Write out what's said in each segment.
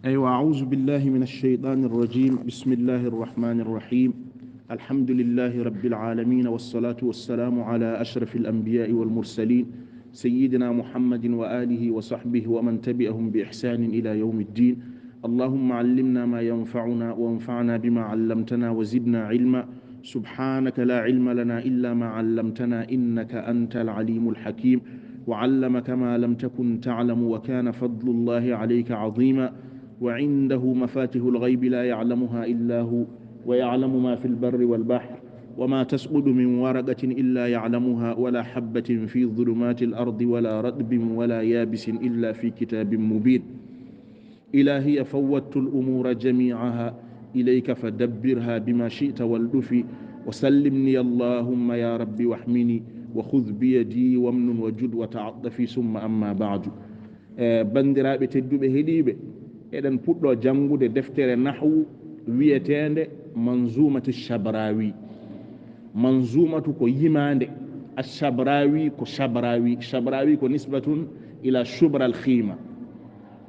أيوة، أعوذ بالله من الشيطان الرجيم. بسم الله الرحمن الرحيم. الحمد لله رب العالمين، والصلاة والسلام على أشرف الأنبياء والمرسلين سيدنا محمد وآله وصحبه ومن تبعهم بإحسان إلى يوم الدين. اللهم علمنا ما ينفعنا وانفعنا بما علمتنا وزدنا علما. سبحانك لا علم لنا إلا ما علمتنا إنك أنت العليم الحكيم. وعلمك ما لم تكن تعلم وكان فضل الله عليك عظيما. وعنده مفاتح الغيب لا يعلمها إلا هو، ويعلم ما في البر والبحر، وما تسقط من ورقة إلا يعلمها، ولا حبة في ظلمات الأرض ولا رطب ولا يابس إلا في كتاب مبين. إلهي فوضت الأمور جميعها إليك فدبرها بما شئت والدفي، وسلمني اللهم يا ربي واحمني، وخذ بيدي وامن وجد وتعطفي. ثم أما بعد. bandiraɓe tedduɓe heeɗiɓe, eɗen puɗɗo jangude deftere nahwu wiyetende manzumatu shabrawi. manzumatu ko yimande, ashabrawi ko shabrawi ko nisbatun ila shubra al khima,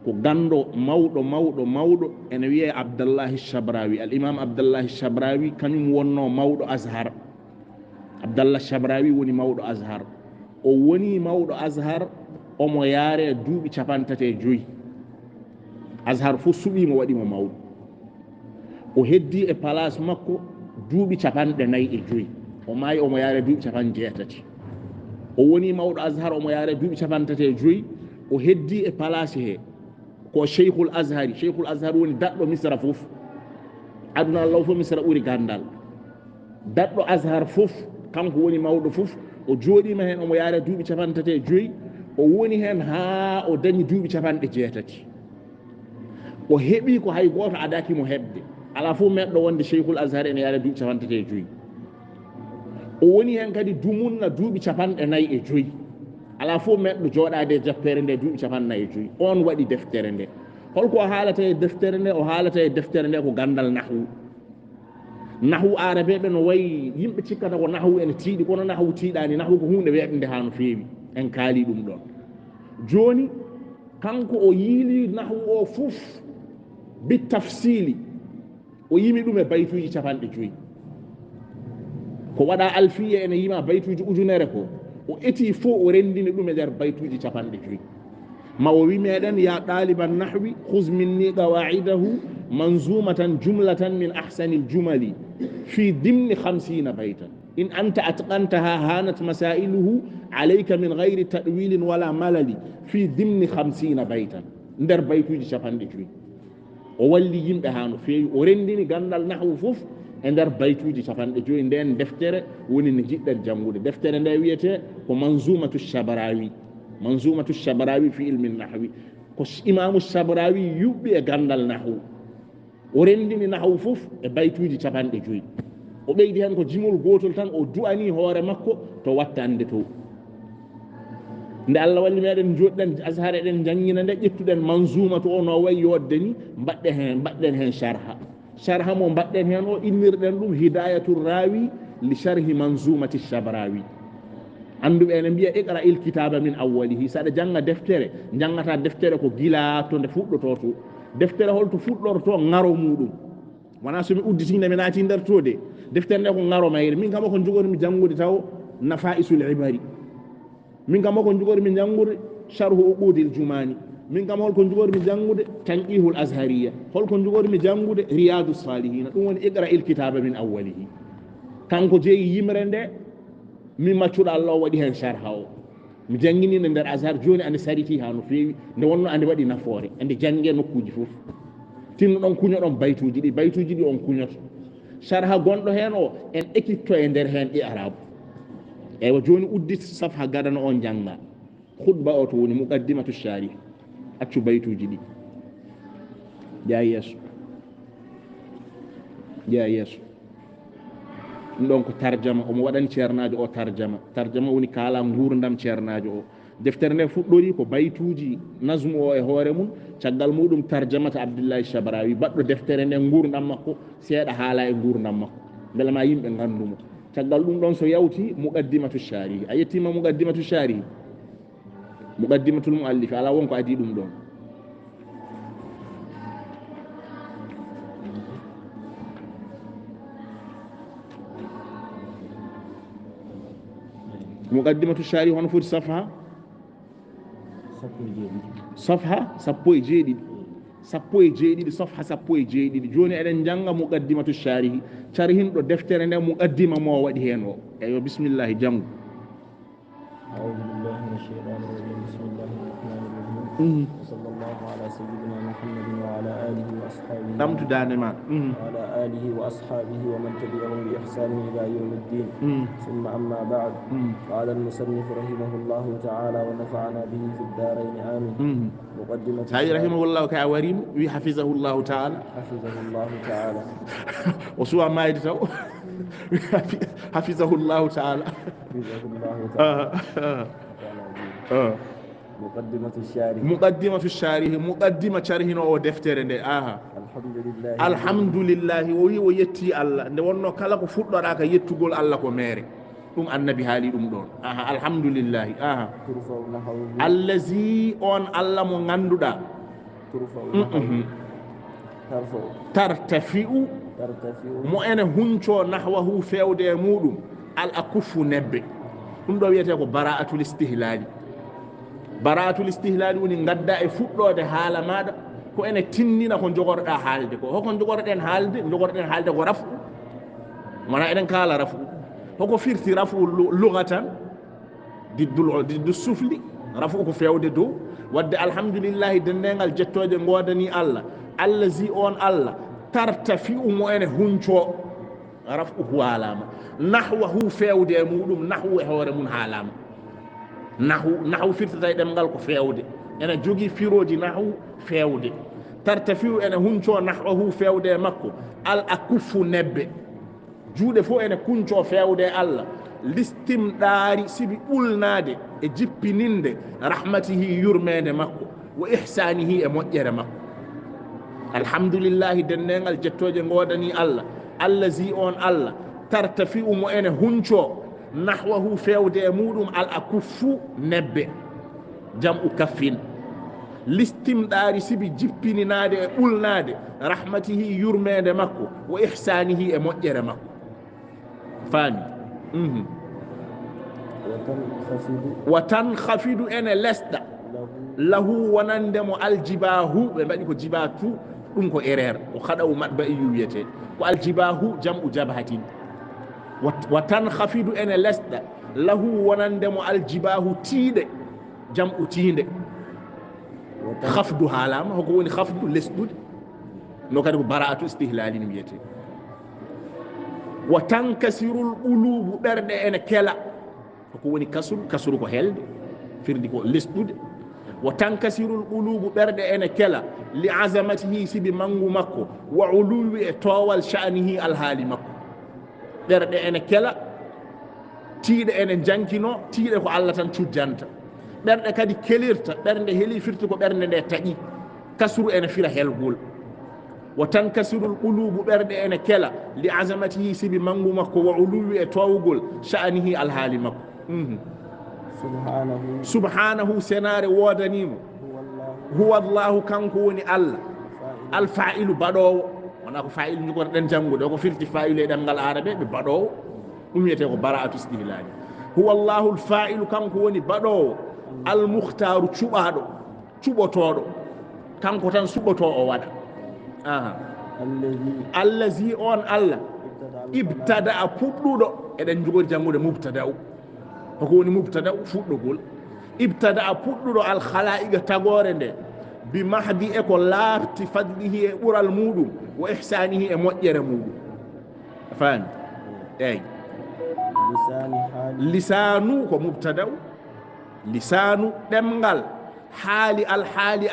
ko gando mawɗo ene wiye abdallahi shabrawi. al imam abdallahi shabrawi kañum wonno mawɗo azhar. abdallah shabrawi woni mawɗo azhar. o woni mawɗo azhar omo yaare duuɓi 35. azhar fof suɓimo waɗimo mawɗo. o heddi e place makko duuɓi 45. o maayi omo yaare duuɓi 80. o woni mawɗo azhar omo yaare duuɓi 35. o heddi e place he ko cheikhul azhari. cheikhul azhar woni daɗɗo misra fof. aduna allah fof misra ɓuri gandal. daɗɗo azhar fof kanko woni mawɗo fof. o jooɗima hen omo yaare duuɓi 35. o woni hen ha o dañi duuɓi 80. o heɓi ko hay goto adakimo heɓde. ala fof meɗɗo wonde cheikhul azhar ene yaare duuɓi 35. o woni hen kadi dumunna duuɓi 45. ala fof meɗɗo jooɗade e jappere nde duuɓi 45. on waɗi deftere nde. holko haalata e deftere nde? o haalata e deftere nde ko gandal nahwu. nahwu arabeɓe no wayi yimɓe cikkata ko nahwu ene tiiɗi, kono nahwu tiiɗani. nahwu ko hunde weɓde ha no feewi, en kaali ɗum ɗon. joni kanko o yiili nahwu o fof bi tafsili. o yimi ɗum e baytuji 50. ko waɗa alfiya ene yima baytuji ujunere ko, o eti fof o rendini ɗum e nder baytuji 50. ma o wi meɗen ya ɗaliban nahwi khuz minni qawaidahu manzumatan jumlatan min ahsani ljumali fi dimni 50 baytan in anta atqantaha hanat masailuhu alayka min gayri tadwilin wala malali fi dimni 50 baytan. nder baytuji 50. o walli yimɓe ha no feewi. o rendini gandal nahwu fof e nder baytuji 50. nden deftere woni ne jiɗɗen jangude. deftere nde wiyete ko manzumatu shabrawi. manzumatu shabrawi fi ilmi nahwi. ko imamu shabrawi yuɓɓi e gandal nahwu. o rendini nahwu fof e baytuji 50. o ɓeydi hen ko jimol gotol tan. o du'ani hoore makko to wattande to. nde allah walli meɗen joɗɗen azhar eɗen jangina nde, ƴettuɗen manzumatu o no wayi yodde ni, mbaɗɗen hen sharha mo mbaɗɗen hen o innirɗen ɗum hidayatul rawi li sharhi manzumati shabrawi. anduɓe ene mbiya iqra il kitaba min awwalihi. saɗa janga deftere, jangata deftere ko gila to nde fuɗɗoto to. deftere holto fuɗɗorto ngaro muɗum. wona somi udditinde mi naati nder to de. deftere nde ko ngaro mayre. min kam ko jogormi jangude taw nafaisul ibari. min kam ko jogormi jangude sharhu uqudil jumani. min kam holko jogormi jangude tanqihul azhariya. holko jogormi jangude riyadus salihina. ɗum woni iqra il kitaba min awwalihi. kanko jeeyi yimre nde, min maccuɗo allah o waɗi hen sharha o. mi jangguininde nder azhar. joni ande sariti ha no feewi. nde wonno ande waɗi nafoore. ande jangue nokkuji fof. tinno ɗon kuñoɗon baytuji ɗi. baytuji ɗi on kuñoto. sharha gonɗo hen o en ekkitto e nder hen ɗi arabu. eywa joni uddit safha gadana on janga. khutba o to woni muqaddimatu sharih. accu baytuji ɗi. jaa yeeso. jaa yeeso. ɗum ɗon ko tarjama. omo waɗani ceernajo o tarjama. tarjama woni kaala gurdam ceernajo o. deftere nde fuɗɗori ko baytuji nasmu o e hoore mum. caggal muɗum tarjamata abdoullahi shabrawi. baɗɗo deftere nde gurdam makko seeɗa haala e gurdam makko beele ma yimɓe gandumo. caggal ɗum ɗon so yawti muqaddimatu sharihi. a yettima muqaddimatu sharihi, muqaddimatul muallif ala wonko adi ɗum ɗon. مقدمة الشارح هون فوت صفحة سبوي جيدي صفحة سبوي جيدي جوني أدن جانغ مقدمة الشارح شارحين دو دفتر مقدمة مو ودي هنو أيوة بسم الله جانغ. أعوذ بالله من الشيطان الرجيم بسم الله الرحمن الرحيم وصلى الله على سيدنا محمد وعلى آله وأصحابه وعلى آله وأصحابه ومن تبعهم بإحسان إلى يوم الدين. ثم أما بعد قال المصنف رحمه الله تعالى ونفعنا به في الدارين آمين. مقدمة هاي رحمه الله كأوريم وحفظه الله تعالى وسوى ما يدتو حفظه الله تعالى مقدمة الشارح مقدمة شرحه أو دفتر الحمد لله ويتي الله نونو كلا كو فودراك يتغول الله كو ميري دum annabi haali dum don alhamdulillah allazi on allah mo ganduda tartafi'u mo ene hunco nahwahu fewde e mudum al akufu nebbe dum do wiyete ko bara'atul istihlal woni gadda e fuddode haala mada ko ene tinnina ko jogorda haalde ko hoko jogorden haalde ko rafu wana eden kala rafu hoko firti rafu lughatan diddu sufli rafu ko fewde do wadde alhamdulillah dendengal jettoje godani allah allazi on allah tartafi mo ene hunco rafu ko halama nahwahu fewde e mudum nahwu e hore mun halama nahwu firtata e demgal ko fewde ene jogi firoji nahwu fewde tartafi ene hunco nahwahu fewde makko al akufu nebbe juude fo ene kunco fewde Allah listimdari sibi ulnade e jippininde rahmatihi yurmede makko wa ihsanihi e mojjere makko alhamdulillah dennengal jettoje godani Allah allazi on Allah tartafi mo ene hunco nahwahu fewde e mudum al akufu nebbe jam'u kaffin listimdari sibi jippininade e ulnade rahmatihi yurmede makko wa ihsanihi e mojjere makko fani watan khafidu ene lesda lahu wanandemo aljibahu be badi ko jibatu dum ko erer o khadaw madba yuyete ko aljibahu jam'u jabhatin watan khafidu ene lesda lahu wanandemo aljibahu tiide jam'u tiinde khafdu halama hoko woni khafdu lesdude no kadi ko bara'atu istihlalin wiyete wa tankasirul qulubu berde ene kela ko woni kasuru ko helde firdi ko lesdude wa tankasirul qulubu berde ene kela li azamatihi sibi mangu makko wa uluwi e towal sha'nihi al hali makko berde ene kela tiide ene jankino tiide ko Allah tan cujjanta berde kadi kelirta berde heli firti ko berde de taji kasuru ene fira helgol وتنكسر القلوب برد أنا كلا لعظمته سبي منغو مكو وعلو توغل شأنه الحالي مكو سبحانه سنار ودنيم هو الله كان كوني الله الفاعل بدو وانا فاعل نيكو دن جانغو دو فيرتي فاعل دنgal arabe be bado umiyete ko bara'atu istihlal هو الله الفاعل كان كوني بدو المختار cubotodo kanko tan suboto o wada allazi on Allah ibtada fuddudo eden jogori jangude mubtada ko woni mubtada fuddugol ibtada fuddudo al khalaiqa tagore nde bi mahdi e ko lafti fadlihi e bural mudum wa ihsanihi e mojjere mudum afan lisanu ko mubtada lisanu demgal hali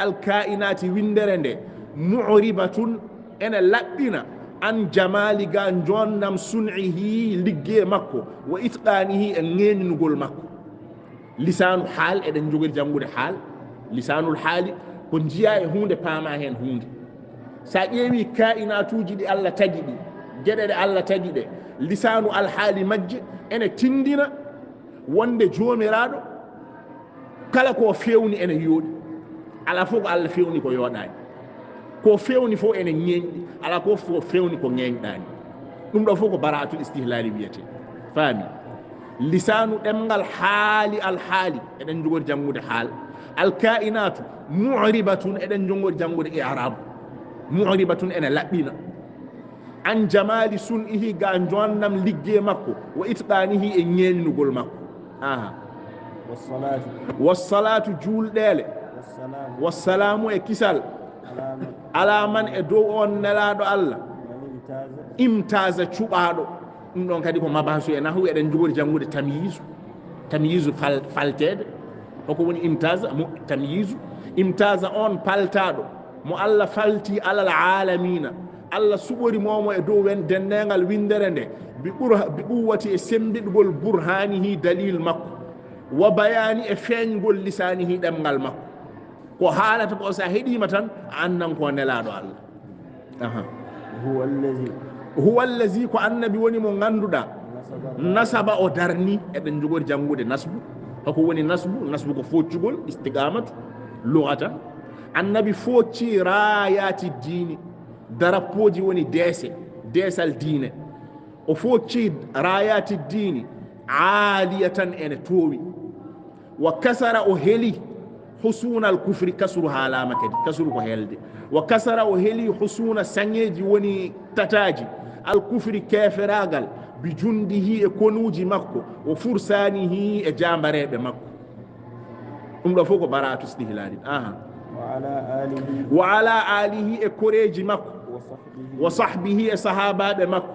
al kainati windere nde mu'ribatun ena labbina an jamali ga jonnam sun'ihi ligge makko wa itqanihi en ngenugol makko lisanu hal eden jogel jangude hal lisanul hali ko jiya e hunde paama hen hunde sa ƴeewi kainatuji di Allah tagi di gedede Allah tagi de lisanu al hali majje ene tindina wonde jomiraado kala ko fewni ene yodi ala fof ko Allah fewni ko yodani ko fewni fo ene ñeñɗi ala ko fo fewni ko ñeñɗani ɗum ɗo fof ko bara'atul istihlali wiyete faami lisanu ɗemgal haali alhaali eɗen jogori janngude haal alkainatu mu'ribatun eɗen jogori janngude i'rab mu'ribatun ene laɓɓina an jamali sun'ihi ga jonnam ligge makko wa itqanihi e ñeeñnugol makko aha wassalatu juulɗeele wassalamu e kisal ala man e dow on nelaɗo Allah imtaza cuɓaɗo ɗum ɗon kadi ko mabasu e nahu eɗen jogori janngude tamyisu faltede hoko woni imtaza mo imtaza on paltaɗo mo Allah falti alal alamina Allah suɓori momo e dow wen dennegal windere nde bi quwwati e sembiɗgol burhanihi dalil makko wa bayani e feeñgol lisanihi ɗemgal makko ko haalata ko sa heɗima tan a annan ko nelaɗo Allah huwa allazi ko annabi woni mo ganduɗa nasaba o darni eɗen jogori janngude nasbu hoko woni nasbu ko foccugol istiqamatu lugata annabi focci rayati dini darapoji woni desal diine o focci rayati dini aliyatan ene towi wa kasara o heli husuna al kufri kasru halama kadi kasru ko helde wa kasara o heli husuna sangeji woni tataji al kufri keferagal bi jundihi e konuji makko o fursanihi e jambareɓe makko ɗum ɗo fof ko baratu istihlali aha wa ala alihi e koreji makko wa sahbihi e sahabaɓe makko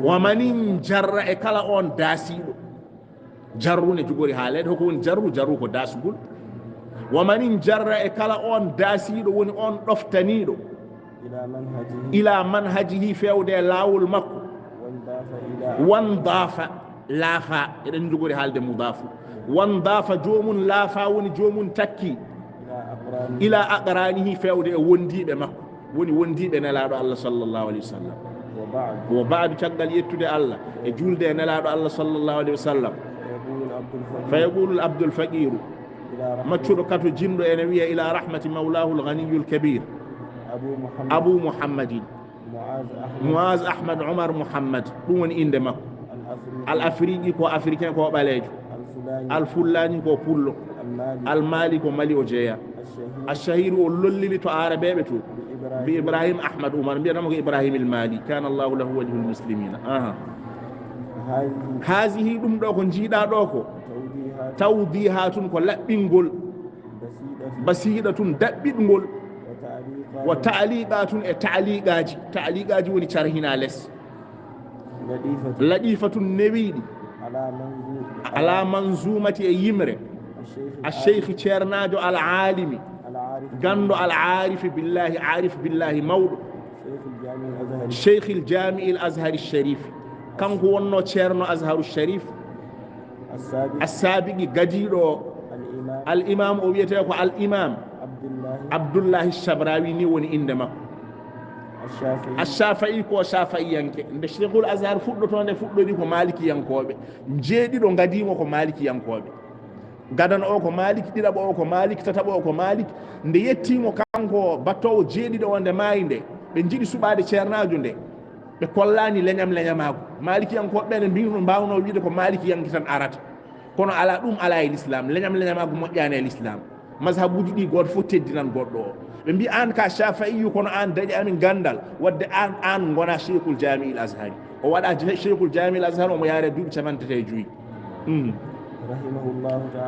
wa manin jarra e kala on daasiɗo jarru ne jogori haalede hoko woni jarru ko dasugol wa manin jarra e kala on daasiɗo woni on ɗoftaniɗo ila manhajihi fewde lawol makko wan dafa laafa eɗen jogori haalde mudafu wan dafa jomum laafa woni jomum takki ila aqranihi fewde e wondiɓe makko woni wondiɓe nelaɗo Allah sallallahu alayhi wa sallam wa ba'du caggal yettude Allah e julde e nelaɗo Allah sallallahu alayhi wa sallam fa yaqulu al abdul faqiru maccuɗo kato jinɗo ene wiya ila rahmati mawlahu al ghaniyul kabir abu muhammadin muaz ahmad umar muhammad ɗum woni inde makko al afriqi ko africain ko ɓalejo al fullani ko pullo al mali ko mali o jeeya الشهير اللولي تو عربي بتو بإبراهيم أحمد عمر بينما إبراهيم المالي كان الله له وجه المسلمين هذه دم دوكو جيدا دوكو توضيحات كو لابينغول بسيطة دبينغول وتعليقات تعليقات وني شرحنا لس لطيفة النبي على منظومة يمره الشيخ تشيرناجو العالمي غاندو العارف بالله عارف بالله مولو الشيخ الجامع الازهر الشريف كان هو ونو تشيرنو ازهر الشريف السابق غديدو الامام او ويتيكو الامام عبد الله الشبراوي ني وني اندما الشافعي كو شافعي يانكي ند شيخ الازهر فودو ne fuddodi ko maliki yankobe jeedido ngadimo ko maliki yankobe gadana o ko malik ɗiɗaɓo o ko malik tataɓo o ko malik nde yettimo kanko battowo jeeɗiɗo wonde maayi nde ɓe jiiɗi suɓade ceernajo nde ɓe kollani leñamago malikiyankoɓe ɓe mbino mbawno wiide ko malikiyanki tan arata kono ala ɗum ala e l'islam leñamago moƴƴani e l'islam mazhabuji ɗi goto fof teddinan goɗɗo o ɓe mbi an ka shafa'iyu kono an dañi amin gandal wadde an gona cheikhul jami il azhari o waɗa cheikhul jami il azhar omo yaare duuɓi 95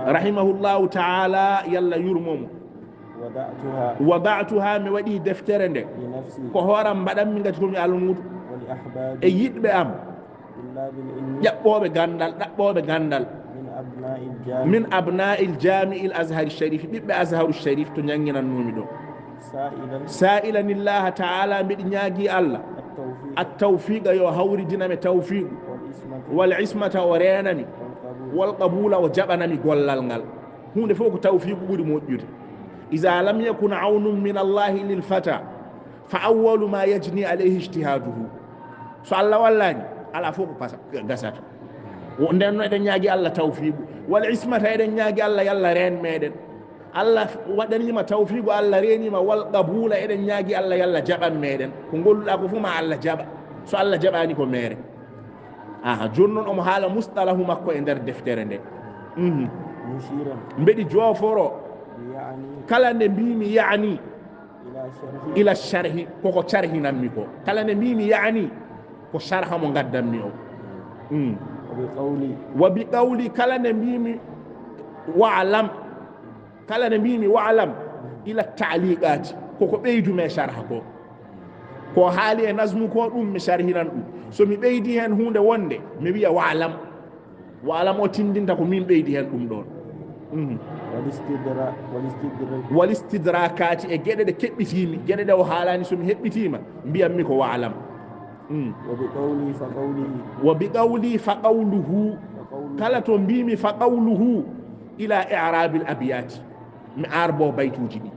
rahimahullahu ta'ala yalla yurmomo wada'tuha mi waɗi deftere nde ko horam mbaɗan mi gati komi almudo e yiɗɓe am ƴaɓɓoɓe gandal ɗaɓɓoɓe gandal min abna'il jami'il azhari sharif ɓiɓɓe azharu sharif to janginannomi ɗo sa'ilan illaha ta'ala mbiɗi ñaagui Allah at tawfiqa yo hawridinami tawfiqu wal ismata o renami wal qabula o jaɓanami gollal ngal hunde fof ko tawfiqu ɓuuri moƴƴude iza lam yakun awnun min allahi lil fata fa awwalu ma yajni alayhi ijtihaduhu so Allah wallani ala fof ko gasata nden no eɗen ñaagui Allah tawfiqu wal ismata eɗen ñaagui Allah yalla ren meɗen Allah waɗanima tawfiqu Allah renima wal qabula eɗen ñaagui Allah yalla jaɓan meɗen ko golluɗa ko fof ma Allah jaɓa so Allah jaɓani ko mere jonnon omo haala mustalahu makko e nder deftere nde mushiran mbeɗi jooforo yani kala nde mbimi yani ila sharhi ila sharhi koko carhinanmi ko kala nde mbimi yani ko sharha mo gaddanmi o wa bi qawli kala nde mbimi wa'lam kala nde mbimi wa'lam ila ta'liqati koko ɓeydume sharha ko haali e nasmu ko ɗum mi sharhinan ɗum so mi ɓeydi hen hunde wonde mi wiya wa'lam o tindinta ko min ɓeydi hen ɗum ɗon walistidrakati e geɗe ɗe keɓɓitimi geɗe ɗe o haalani somi heɓɓitima mbiyammi ko wa'lam wa bi qawli fa qawluhu kala to mbimi fa qawluhu ila i'rabil abiyati mi arbo baytuji ɗi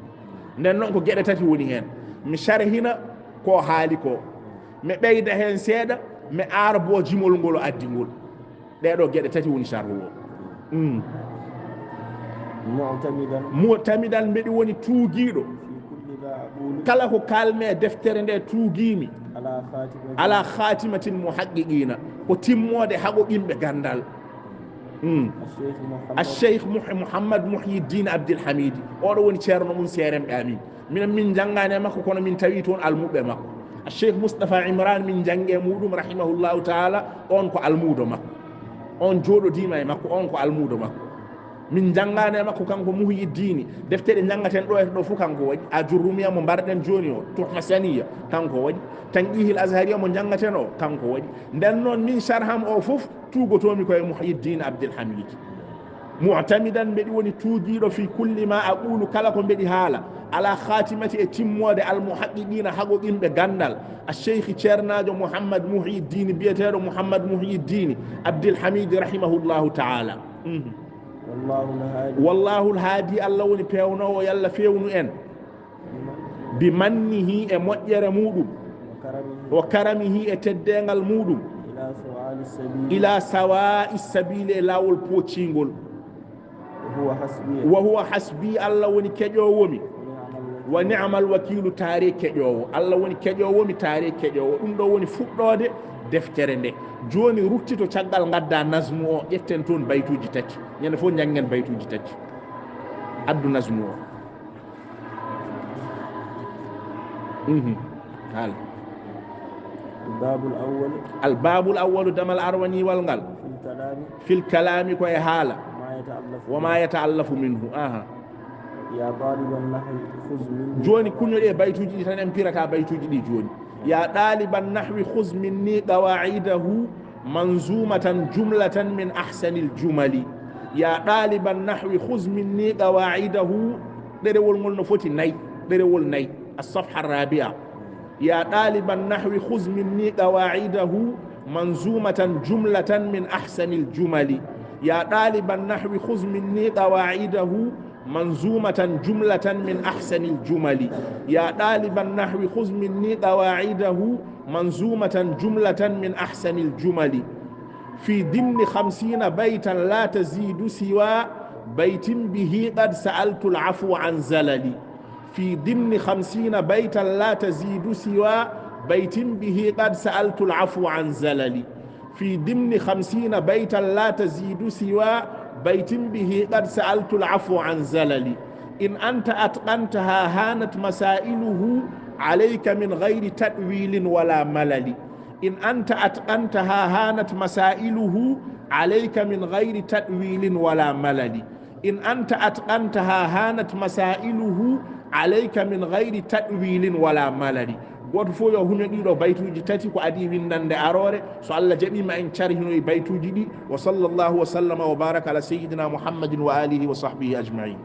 nden noon ko geɗe tati woni hen mi sharhina ko haali ko mi ɓeyda hen seeɗa mi arbo jimol ngol o addi ngol ɗeɗo geɗe tati woni sharhu o mu'tamidan mbeɗi woni tuugiɗo kala ko kalme deftere nde tuugimi ala khatimatin muhaqqiqina ko timmode haƙoqinɓe gandal الشيخ محمد محي الدين عبد الحميد oɗo woni ceerno mum seeremɓe amin minen min janggani e makko kono min tawi toon almuɓe makko الشيخ مصطفى عمران min jangge muɗum rahimahullahu taala on ko almudo makko on joɗodima e makko on ko almudo makko min janggani e makko kanko Muhyi Dini deftere jangaten ɗo e ɗo fof kanko waɗi a jurrumiya mo mbarɗen joni o tuhma saniya kanko waɗi tanqihil azhariya mo jangaten o kanko waɗi nden noon min sharham o fof tugotomi koye Muhyi Dini Abdul Hamid mu'tamidan mbeɗi woni tuugiɗo fi kulli ma aqulu kala ko mbeɗi haala ala khatimati e timmode almuhaqqiqina haƙoqinɓe gandal a cheikh ceernajo Mouhammad Muhyi Dini biyeteɗo Mouhammad Muhyi Dini Abdul Hamid rahimahullahu taala wallahu alhaadi allah woni pewnowo yalla fewnu en bi mannihi e moƴƴere muɗum wa karamihi e teddengal muɗum ila sawa'i sabili e lawol poccingol wa huwa hasbi allah woni keƴowomi wa ni'mal wakilu taari keƴowo allah woni keƴowomi taari keƴowo ɗum ɗo woni fuɗɗode deftere nde joni ruttito caggal gadda nasmu o ƴetten toon baytuji tati ñande fof janggen baytuji tati addu nasmu o haala albabul awwalu damal arwani wal ngal fil kalami koye haala wama yata'allafu minhu joni kuñoɗe baytuji ɗi tan en pirata baytuji ɗi joni يا طالب النحو خذ مني قواعده منظومة جملة من أحسن الجمل يا طالب النحو خذ مني قواعده درول نفوتي ناي درول ناي الصفحة الرابعة يا طالب النحو خذ مني قواعده منظومة جملة من أحسن الجمل يا طالب النحو خذ مني قواعده منظومة جملة من أحسن الجمل يا طالب النحو خذ مني قواعده منظومة جملة من أحسن الجمل في ضمن 50 بيتا لا تزيد سوى بيت به قد سألت العفو عن زلل في ضمن 50 بيتا لا تزيد سوى بيت به قد سألت العفو عن زلل في ضمن 50 بيتا لا تزيد سوى بيت به قد سألت العفو عن زلل إن أنت أتقنتها هانت مسائله عليك من غير تأويل ولا ملل إن أنت أتقنتها هانت مسائله عليك من غير تأويل ولا ملل إن أنت أتقنتها هانت مسائله عليك من غير تأويل ولا ملل goto fof yo huño ɗiɗo baytuji tati ko adi windande arore so Allah jaɓima en carhino e baytuji ɗi wa sallallahu wa sallama wa baraka ala sayyidina Muhammadin wa alihi wa sahbihi ajma'in